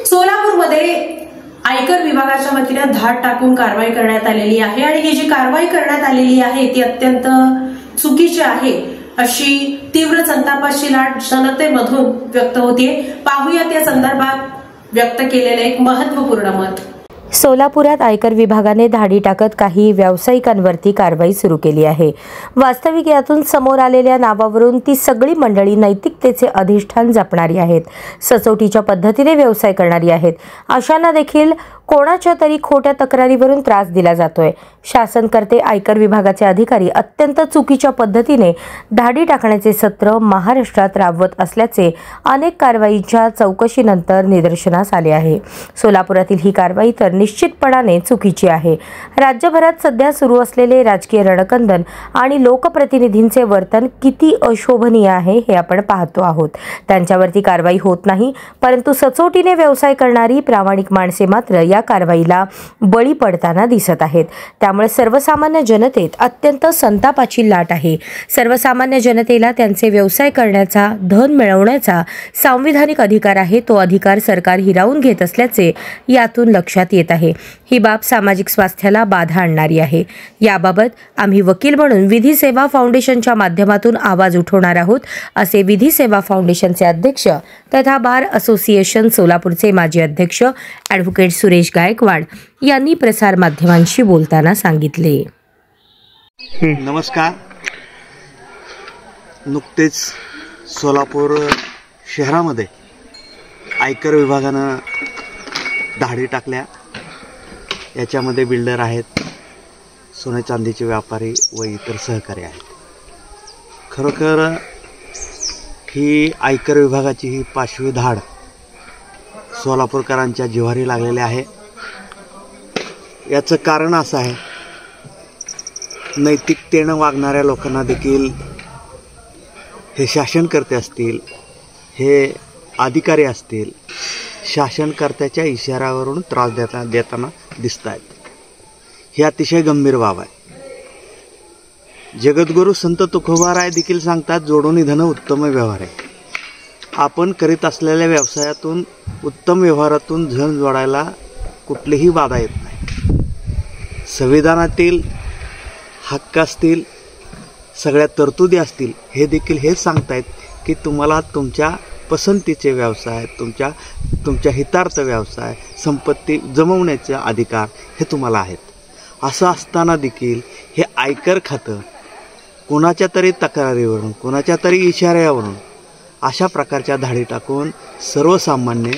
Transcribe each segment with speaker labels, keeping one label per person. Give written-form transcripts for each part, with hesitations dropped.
Speaker 1: सोलापूरमध्ये आयकर विभागाच्या वतीने धाड टाकून कारवाई करण्यात आलेली आहे आणि ही जी कारवाई करण्यात आलेली आहे ती अत्यंत चुकीची आहे अशी तीव्र संतापाची लाट जनतेमधून व्यक्त होते। पाहूयात या संदर्भात व्यक्त केलेले एक महत्त्वपूर्ण मत।
Speaker 2: सोलापुरात आयकर विभागाने धाडी टाकत काही व्यावसायिकांवरती कारवाई सुरू केली आहे। वास्तविक यातून समोर आलेल्या नावावरून ती सगळी मंडळी नैतिकतेचे अधिष्ठान जपणारी आहेत, सचोटीच्या पद्धतीने व्यवसाय करणारी आहेत। अशांना देखील कोणाच्या तरी खोट्या तक्रारीवरून त्रास दिला जातोय। शासनकर्ते आयकर विभागाचे अधिकारी अत्यंत चुकीच्या पद्धतीने धाडी टाकण्याचे सत्र महाराष्ट्रात राबवत असल्याचे अनेक कारवाईच्या चौकशीनंतर निदर्शनास आले आहे। सोलापुरातील ही कारवाई तर निश्चितपणाने चुकीची आहे। राज्यभरात सध्या सुरू असलेले राजकीय रणकंदन आणि लोकप्रतिनिधींचे वर्तन किती अशोभनीय आहे हे आपण पाहतो आहोत। त्यांच्यावरती कारवाई होत नाही, परंतु सचोटीने व्यवसाय करणारी प्रामाणिक माणसे मात्र या कारवाईला बळी पडताना दिसत आहेत। त्यामुळे सर्वसामान्य जनतेत अत्यंत संतापाची लाट आहे। सर्वसामान्य जनतेला त्यांचे व्यवसाय करण्याचा, धन मिळवण्याचा संविधानिक अधिकार आहे। तो अधिकार सरकार हिरावून घेत असल्याचे यातून लक्षात येत आहे। ही बाब सामाजिक स्वास्थ्याला बाधा आणणारी आहे। याबाबत आम्ही वकील म्हणून विधी सेवा फाउंडेशनच्या माध्यमातून आवाज उठवणार आहोत, असे विधी सेवा फाउंडेशनचे अध्यक्ष तथा बार असोसिएशन सोलापूरचे माजी अध्यक्ष ॲडव्होकेट सुरेश गायकवाड यांनी प्रसार माध्यमांशी बोलताना सांगितले।
Speaker 3: नमस्कार। नुकतेच सोलापूर शहरामध्ये आयकर विभागानं धाडी टाकल्या। याच्यामध्ये बिल्डर आहेत, सोने चांदीचे व्यापारी व इतर सहकारी आहेत। खरोखर ही आयकर विभागाची ही पाशवी धाड सोलापूरकरांच्या जिव्हारी लागलेले आहे। याचं कारण असं आहे, नैतिकतेनं वागणाऱ्या लोकांना देखील हे शासनकर्ते असतील, हे अधिकारी असतील, शासनकर्त्याच्या इशाऱ्यावरून त्रास देताना दिसत आहेत। ही अतिशय गंभीर बाब आहे। जगद्गुरू संत तुकोबाराय देखील सांगतात, जोडून धन उत्तम व्यवहार आहे। आपण करीत असलेल्या व्यवसायातून, उत्तम व्यवहारातून धन जोडायला कुठलीही बाधा येत नाही। संविधानातील हक्क असतील, सगळ्या तरतुदी असतील, हे देखील हेच सांगतायत की तुम्हाला तुमच्या पसंतीचे व्यवसाय, तुमच्या हितार्थ व्यवसाय, संपत्ती जमवण्याचे अधिकार हे तुम्हाला आहेत। असं असताना देखील हे आयकर खातं कोणाच्या तरी तक्रारीवरून, कोणाच्या तरी इशाऱ्यावरून अशा प्रकारच्या धाडी टाकून सर्वसामान्य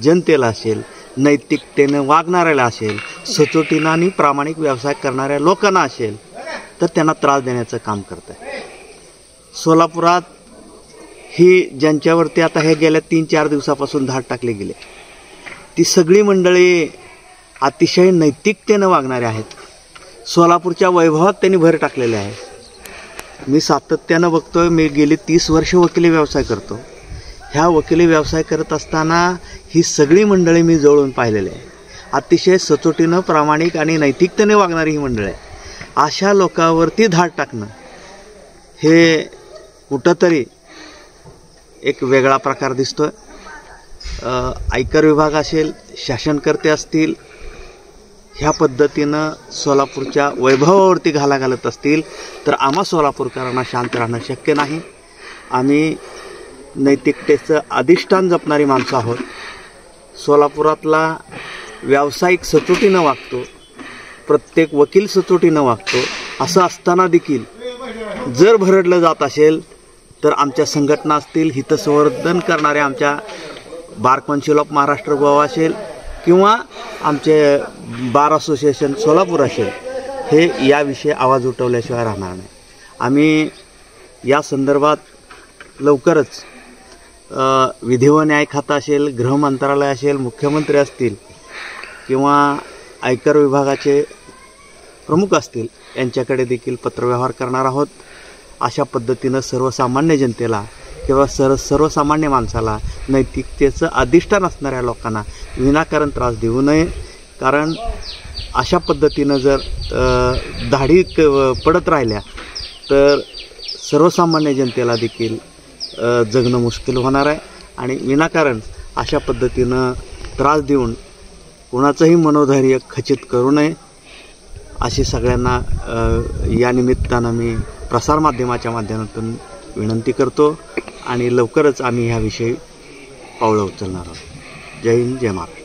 Speaker 3: जनतेला असेल, नैतिकतेनं वागणाऱ्याला असेल, सचोटीनं आणि प्रामाणिक व्यवसाय करणाऱ्या लोकांना असेल तर त्यांना त्रास देण्याचं काम करत आहे। सोलापुरात ही ज्यांच्यावरती आता हे गेल्या 3-4 दिवसापासून धाड टाकले गेले, ती सगळी मंडळी अतिशय नैतिकतेनं वागणारे आहेत। सोलापूरच्या वैभवात त्यांनी भर टाकलेले आहे। मी सातत्यानं बघतोय, मी गेली 30 वर्ष वकिली व्यवसाय करतो। ह्या वकिली व्यवसाय करत असताना ही सगळी मंडळी मी जवळून पाहिलेली आहे। अतिशय सचोटीनं, प्रामाणिक आणि नैतिकतेने वागणारी ही मंडळी आहे। अशा लोकांवरती धाड टाकणं हे कुठंतरी एक वेगळा प्रकार दिसतोय। आयकर विभाग असेल, शासनकर्ते असतील, ह्या पद्धतीनं सोलापूरच्या वैभवावरती घाला घालत असतील तर आम्हा सोलापूरकरांना शांत राहणं शक्य नाही। आम्ही नैतिकतेचं अधिष्ठान जपणारी माणसं आहोत। सोलापुरातला व्यावसायिक सचोटीनं वागतो, प्रत्येक वकील सचोटीनं वागतो। असं असताना देखील जर भरडलं जात असेल तर आमच्या संघटना असतील, हितसंवर्धन करणाऱ्या आमच्या bar council of Maharashtra Goa असेल किंवा आमचे बार असोसिएशन सोलापूर असेल, हे याविषयी आवाज उठवल्याशिवाय राहणार नाही। आम्ही या संदर्भात लवकरच विधी व न्याय खातं असेल, गृह मंत्रालय असेल, मुख्यमंत्री असतील किंवा आयकर विभागाचे प्रमुख असतील, यांच्याकडे देखील पत्रव्यवहार करणार आहोत। अशा पद्धतीनं सर्वसामान्य जनतेला किंवा सर्वसामान्य माणसाला, नैतिकतेचं अधिष्ठान असणाऱ्या लोकांना विनाकारण त्रास देऊ नये। कारण अशा पद्धतीनं जर धाडी पडत राहिल्या तर सर्वसामान्य जनतेला देखील जगणं मुश्किल होणार आहे आणि विनाकारण अशा पद्धतीनं त्रास देऊन कोणाचंही मनोधैर्य खचित करू नये अशी सगळ्यांना या निमित्तानं मी प्रसारमाध्यमाच्या माध्यमातून विनंती करतो आणि लवकरच आम्ही ह्याविषयी पावलं उचलणार आहोत. जय हिंद, जय महाराष्ट्र.